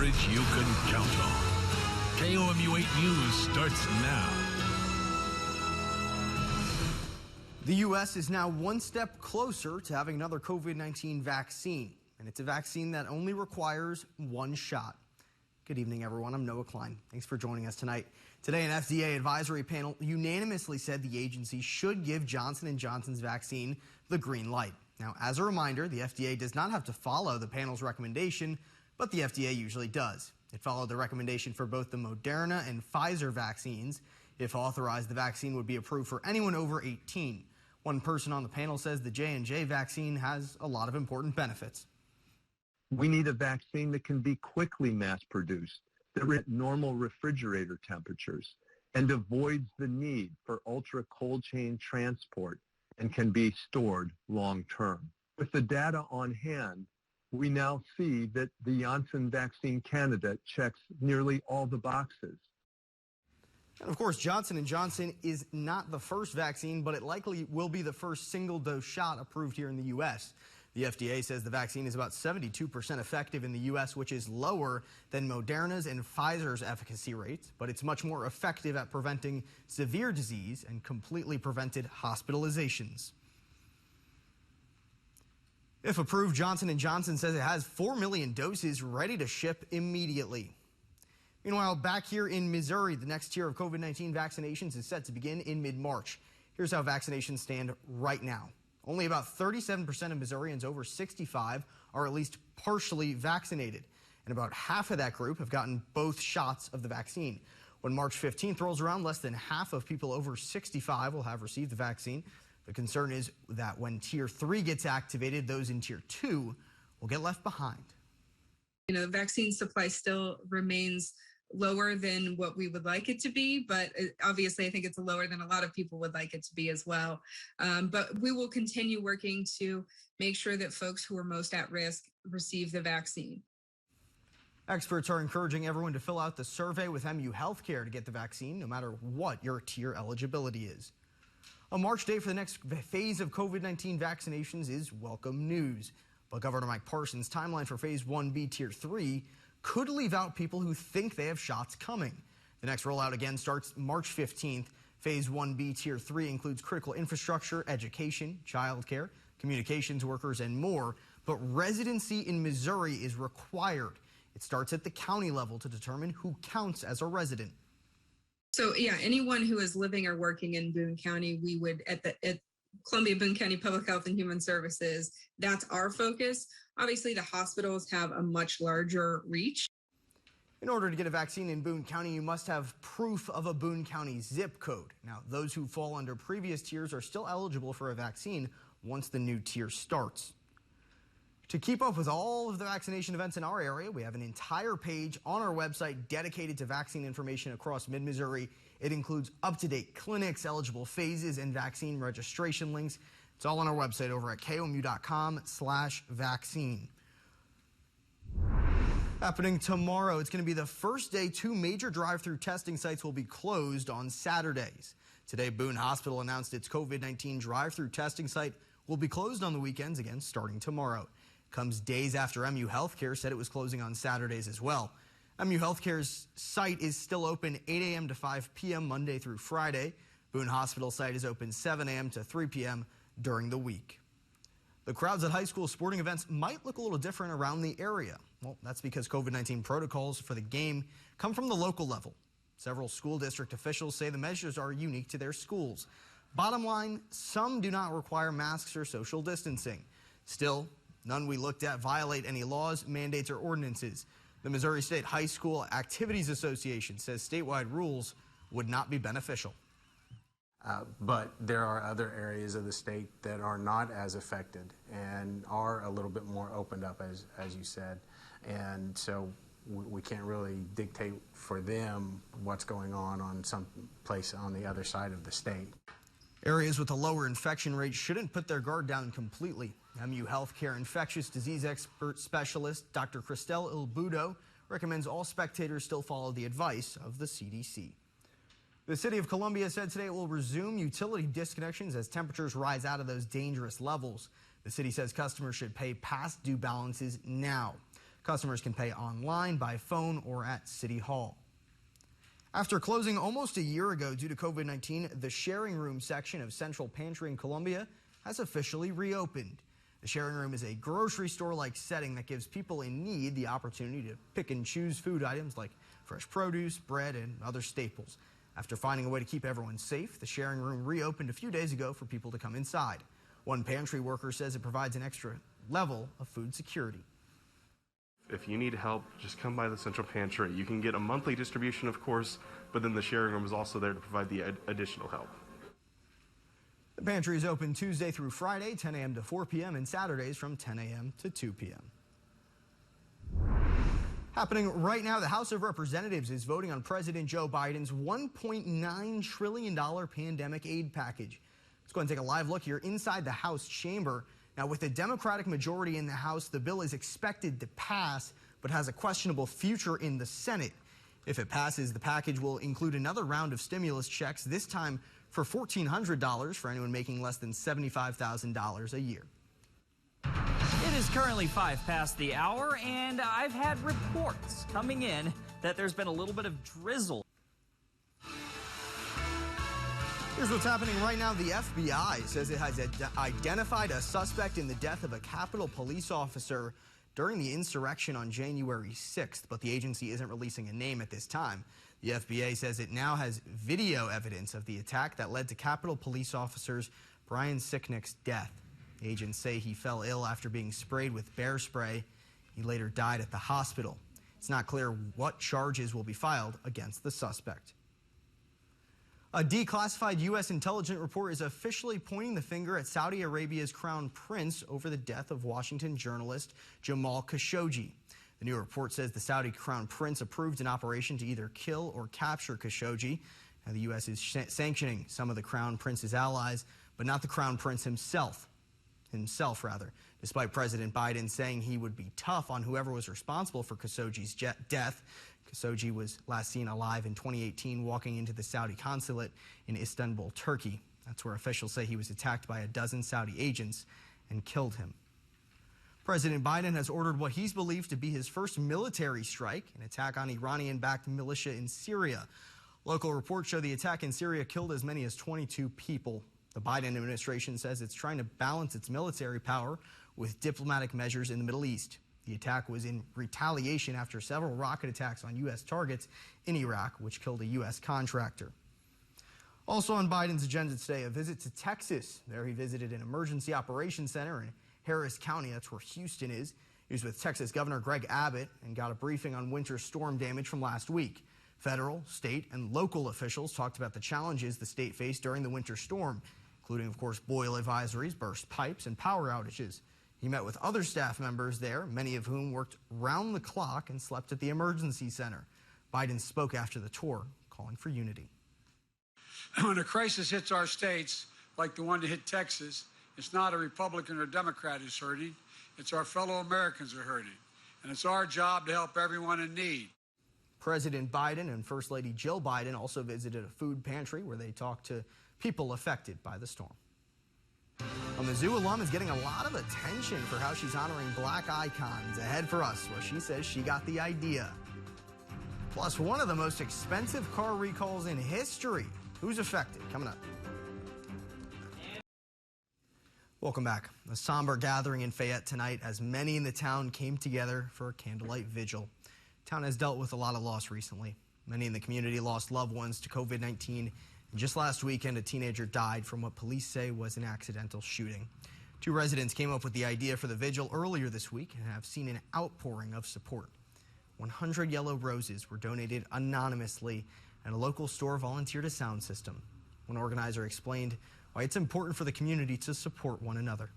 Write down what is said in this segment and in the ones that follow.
coverage you can count on. KOMU 8 News starts now. The U.S. is now one step closer to having another COVID-19 vaccine, and it's a vaccine that only requires one shot. Good evening, everyone. I'm Noah Klein. Thanks for joining us tonight. Today, an FDA advisory panel unanimously said the agency should give Johnson & Johnson's vaccine the green light. Now, as a reminder, the FDA does not have to follow the panel's recommendation, but the FDA usually does. It followed the recommendation for both the Moderna and Pfizer vaccines. If authorized, the vaccine would be approved for anyone over 18. One person on the panel says the J&J vaccine has a lot of important benefits. We need a vaccine that can be quickly mass-produced, that at normal refrigerator temperatures, and avoids the need for ultra-cold chain transport and can be stored long-term. With the data on hand, we now see that the Janssen vaccine candidate checks nearly all the boxes. And of course, Johnson & Johnson is not the first vaccine, but it likely will be the first single-dose shot approved here in the U.S. The FDA says the vaccine is about 72% effective in the U.S., which is lower than Moderna's and Pfizer's efficacy rates, but it's much more effective at preventing severe disease and completely prevented hospitalizations. If approved, Johnson & Johnson says it has 4 million doses ready to ship immediately. Meanwhile, back here in Missouri, the next tier of COVID-19 vaccinations is set to begin in mid-March. Here's how vaccinations stand right now. Only about 37% of Missourians over 65 are at least partially vaccinated, and about half of that group have gotten both shots of the vaccine. When March 15th rolls around, less than half of people over 65 will have received the vaccine. The concern is that when Tier 3 gets activated, those in Tier 2 will get left behind. Vaccine supply still remains lower than what we would like it to be, but obviously I think it's lower than a lot of people would like it to be as well. But we will continue working to make sure that folks who are most at risk receive the vaccine. Experts are encouraging everyone to fill out the survey with MU Healthcare to get the vaccine, no matter what your tier eligibility is. A March date for the next phase of COVID-19 vaccinations is welcome news. But Governor Mike Parson's timeline for Phase 1B Tier 3 could leave out people who think they have shots coming. The next rollout again starts March 15th. Phase 1B Tier 3 includes critical infrastructure, education, childcare, communications workers, and more. But residency in Missouri is required. It starts at the county level to determine who counts as a resident. So yeah, anyone who is living or working in Boone County, we would at Columbia Boone County Public Health and Human Services, that's our focus. Obviously, the hospitals have a much larger reach. In order to get a vaccine in Boone County, you must have proof of a Boone County zip code. Now, those who fall under previous tiers are still eligible for a vaccine once the new tier starts. To keep up with all of the vaccination events in our area, we have an entire page on our website dedicated to vaccine information across mid-Missouri. It includes up-to-date clinics, eligible phases, and vaccine registration links. It's all on our website over at komu.com/vaccine. Happening tomorrow, it's going to be the first day 2 major drive-through testing sites will be closed on Saturdays. Today, Boone Hospital announced its COVID-19 drive-through testing site will be closed on the weekends again starting tomorrow. Comes days after MU Healthcare said it was closing on Saturdays as well. MU Healthcare's site is still open 8 a.m. to 5 p.m. Monday through Friday. Boone Hospital site is open 7 a.m. to 3 p.m. during the week. The crowds at high school sporting events might look a little different around the area. Well, that's because COVID-19 protocols for the game come from the local level. Several school district officials say the measures are unique to their schools. Bottom line, some do not require masks or social distancing. Still, none we looked at violate any laws, mandates, or ordinances. The Missouri State High School Activities Association says statewide rules would not be beneficial. But there are other areas of the state that are not as affected and are a little bit more opened up, as you said. And so we can't really dictate for them what's going on some place on the other side of the state. Areas with a lower infection rate shouldn't put their guard down completely. MU Healthcare infectious disease expert specialist Dr. Christelle Ilbudo recommends all spectators still follow the advice of the CDC. The city of Columbia said today it will resume utility disconnections as temperatures rise out of those dangerous levels. The city says customers should pay past due balances now. Customers can pay online, by phone, or at City Hall. After closing almost a year ago due to COVID-19, the Sharing Room section of Central Pantry in Columbia has officially reopened. The Sharing Room is a grocery store-like setting that gives people in need the opportunity to pick and choose food items like fresh produce, bread, and other staples. After finding a way to keep everyone safe, the Sharing Room reopened a few days ago for people to come inside. One pantry worker says it provides an extra level of food security. If you need help, just come by the Central Pantry. You can get a monthly distribution, of course, but then the Sharing Room is also there to provide the additional help. The pantry is open Tuesday through Friday, 10 a.m. to 4 p.m., and Saturdays from 10 a.m. to 2 p.m. Happening right now, the House of Representatives is voting on President Joe Biden's $1.9 trillion pandemic aid package. Let's go and take a live look here inside the House chamber. Now, with a Democratic majority in the House, the bill is expected to pass, but has a questionable future in the Senate. If it passes, the package will include another round of stimulus checks, this time for $1,400 for anyone making less than $75,000 a year. It is currently 5 past the hour, and I've had reports coming in that there's been a little bit of drizzle. Here's what's happening right now. The FBI says it has identified a suspect in the death of a Capitol police officer during the insurrection on January 6th, but the agency isn't releasing a name at this time. The FBI says it now has video evidence of the attack that led to Capitol police officers Brian Sicknick's death. Agents say he fell ill after being sprayed with bear spray. He later died at the hospital. It's not clear what charges will be filed against the suspect. A declassified U.S. intelligence report is officially pointing the finger at Saudi Arabia's crown prince over the death of Washington journalist Jamal Khashoggi. The new report says the Saudi crown prince approved an operation to either kill or capture Khashoggi. Now, the U.S. is sanctioning some of the crown prince's allies, but not the crown prince himself, despite President Biden saying he would be tough on whoever was responsible for Khashoggi's death. Khashoggi was last seen alive in 2018 walking into the Saudi consulate in Istanbul, Turkey. That's where officials say he was attacked by a dozen Saudi agents and killed him. President Biden has ordered what he's believed to be his first military strike, an attack on Iranian-backed militia in Syria. Local reports show the attack in Syria killed as many as 22 people. The Biden administration says it's trying to balance its military power with diplomatic measures in the Middle East. The attack was in retaliation after several rocket attacks on U.S. targets in Iraq, which killed a U.S. contractor. Also on Biden's agenda today, a visit to Texas. There he visited an emergency operations center in Harris County. That's where Houston is. He was with Texas Governor Greg Abbott and got a briefing on winter storm damage from last week. Federal, state, and local officials talked about the challenges the state faced during the winter storm, including, of course, boil advisories, burst pipes, and power outages. He met with other staff members there, many of whom worked round the clock and slept at the emergency center. Biden spoke after the tour, calling for unity. When a crisis hits our states, like the one that hit Texas, it's not a Republican or Democrat who's hurting. It's our fellow Americans who are hurting. And it's our job to help everyone in need. President Biden and First Lady Jill Biden also visited a food pantry where they talked to people affected by the storm. And the Zoo alum is getting a lot of attention for how she's honoring Black icons. Ahead for us, where she says she got the idea. Plus, one of the most expensive car recalls in history. Who's affected? Coming up. Welcome back. A somber gathering in Fayette tonight as many in the town came together for a candlelight vigil. The town has dealt with a lot of loss recently. Many in the community lost loved ones to COVID-19. And just last weekend, a teenager died from what police say was an accidental shooting. 2 residents came up with the idea for the vigil earlier this week and have seen an outpouring of support. 100 yellow roses were donated anonymously, and a local store volunteered a sound system. One organizer explained why it's important for the community to support one another.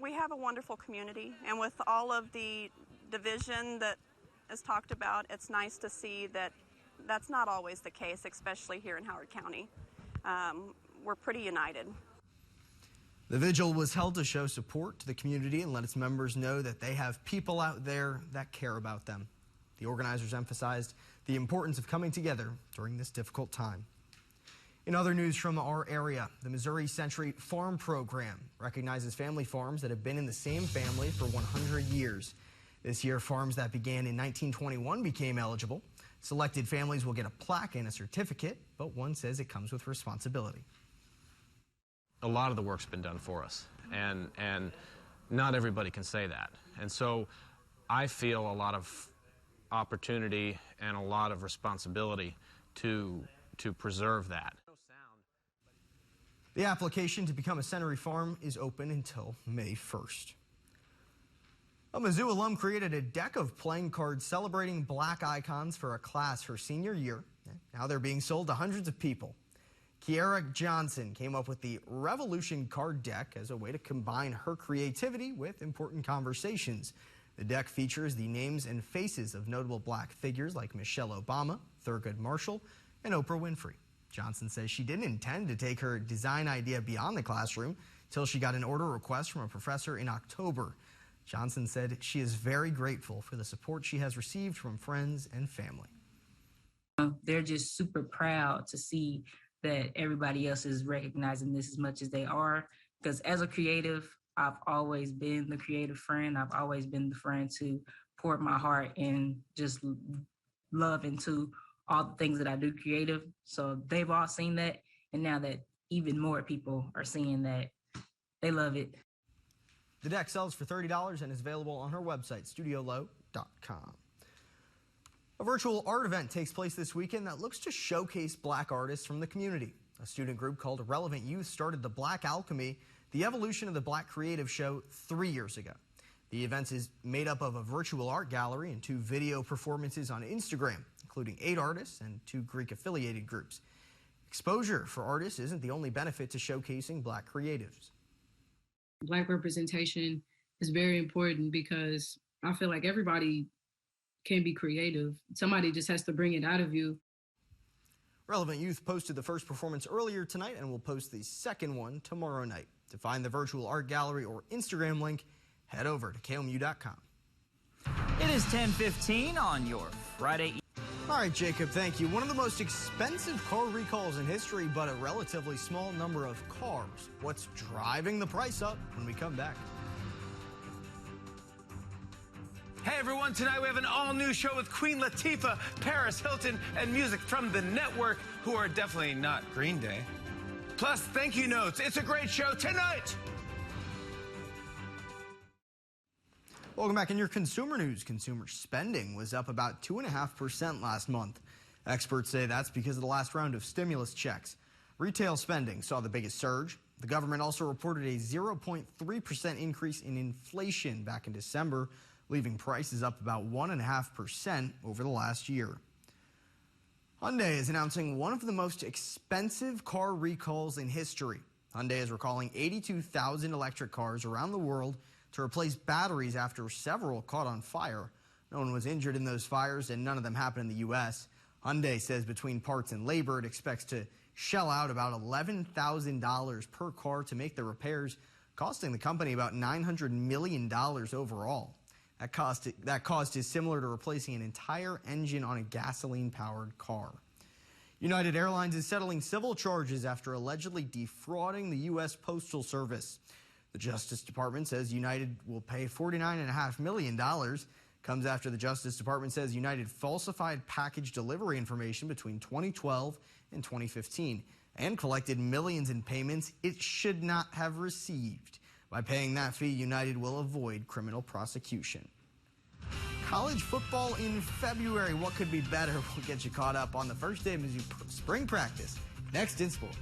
We have a wonderful community, and with all of the division that is talked about, it's nice to see that that's not always the case, especially here in Howard County. We're pretty united. The vigil was held to show support to the community and let its members know that they have people out there that care about them. The organizers emphasized the importance of coming together during this difficult time. In other news from our area, the Missouri Century Farm Program recognizes family farms that have been in the same family for 100 years. This year, farms that began in 1921 became eligible. Selected families will get a plaque and a certificate, but one says it comes with responsibility. A lot of the work's been done for us, and not everybody can say that. And so I feel a lot of opportunity and a lot of responsibility to preserve that. The application to become a Century Farm is open until May 1st. A Mizzou alum created a deck of playing cards celebrating Black icons for a class her senior year. Now they're being sold to hundreds of people. Kiara Johnson came up with the Revolution card deck as a way to combine her creativity with important conversations. The deck features the names and faces of notable Black figures like Michelle Obama, Thurgood Marshall, and Oprah Winfrey. Johnson says she didn't intend to take her design idea beyond the classroom till she got an order request from a professor in October. Johnson said she is very grateful for the support she has received from friends and family. They're just super proud to see that everybody else is recognizing this as much as they are. Because as a creative, I've always been the creative friend. I've always been the friend to pour my heart and just love into all the things that I do creative. So they've all seen that. And now that even more people are seeing that, they love it. The deck sells for $30 and is available on her website, studiolow.com. A virtual art event takes place this weekend that looks to showcase Black artists from the community. A student group called Relevant Youth started the Black Alchemy, the evolution of the Black Creative Show, 3 years ago. The event is made up of a virtual art gallery and 2 video performances on Instagram, including 8 artists and 2 Greek-affiliated groups. Exposure for artists isn't the only benefit to showcasing Black creatives. Black representation is very important because I feel like everybody can be creative. Somebody just has to bring it out of you. Relevant Youth posted the first performance earlier tonight and will post the second one tomorrow night. To find the virtual art gallery or Instagram link, head over to KOMU.com. It is 10:15 on your Friday. All right, Jacob, thank you. One of the most expensive car recalls in history, but a relatively small number of cars. What's driving the price up when we come back? Hey everyone, tonight we have an all-new show with Queen Latifah, Paris Hilton, and music from The Network, who are definitely not Green Day. Plus, thank you notes. It's a great show tonight! Welcome back. In your consumer news, consumer spending was up about 2.5% last month. Experts say that's because of the last round of stimulus checks. Retail spending saw the biggest surge. The government also reported a 0.3% increase in inflation back in December, leaving prices up about 1.5% over the last year. Hyundai is announcing one of the most expensive car recalls in history. Hyundai is recalling 82,000 electric cars around the world to replace batteries after several caught on fire. No one was injured in those fires, and none of them happened in the U.S. Hyundai says between parts and labor, it expects to shell out about $11,000 per car to make the repairs, costing the company about $900 million overall. That cost is similar to replacing an entire engine on a gasoline-powered car. United Airlines is settling civil charges after allegedly defrauding the U.S. Postal Service. The Justice Department says United will pay $49.5 million. Comes after the Justice Department says United falsified package delivery information between 2012 and 2015 and collected millions in payments it should not have received. By paying that fee, United will avoid criminal prosecution. College football in February. What could be better? We'll get you caught up on the first day of Mizzou spring practice next in sports.